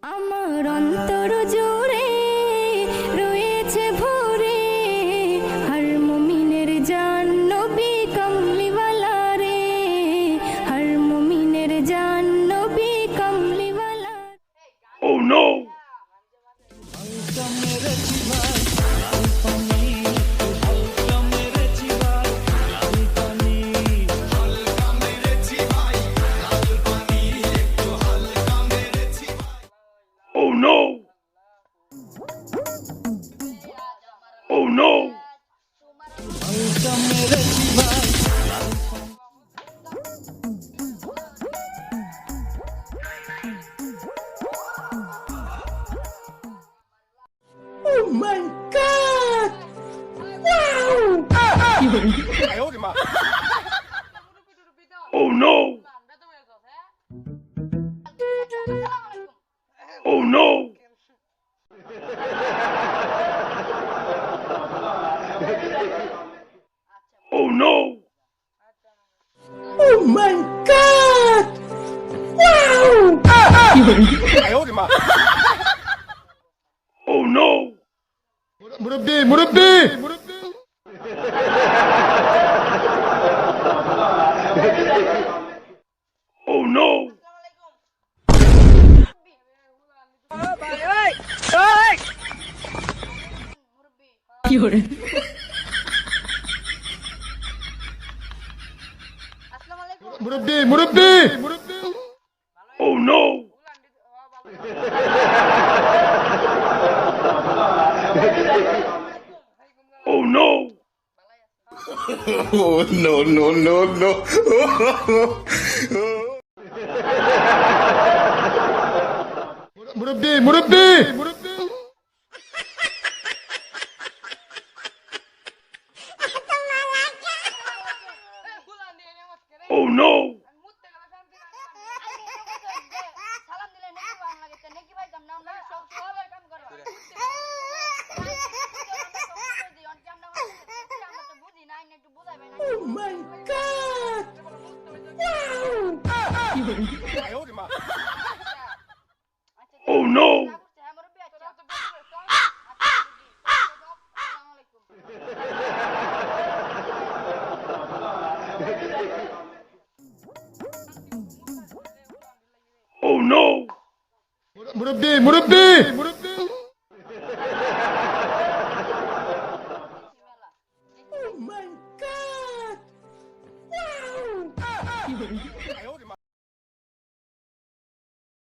আমার অন্তর জুড়ে রয়েছে ভরে হর মুমিনের জান নবী কমলিওয়ালা রে, হর মুমিনের জান নবী কমলিওয়ালা। Oh no! Oh no! Oh no! Oh my God! Wow! Oh no! Oh no! Oh no! Oh my God! Wow! Oh no! মুরব্বি Oh no! মুরব্বি Oh no! Oh no! Oh no no no no মুরব্বি Oh no! Oh my God! Wow! Oh no! Oh no! মুরব্বি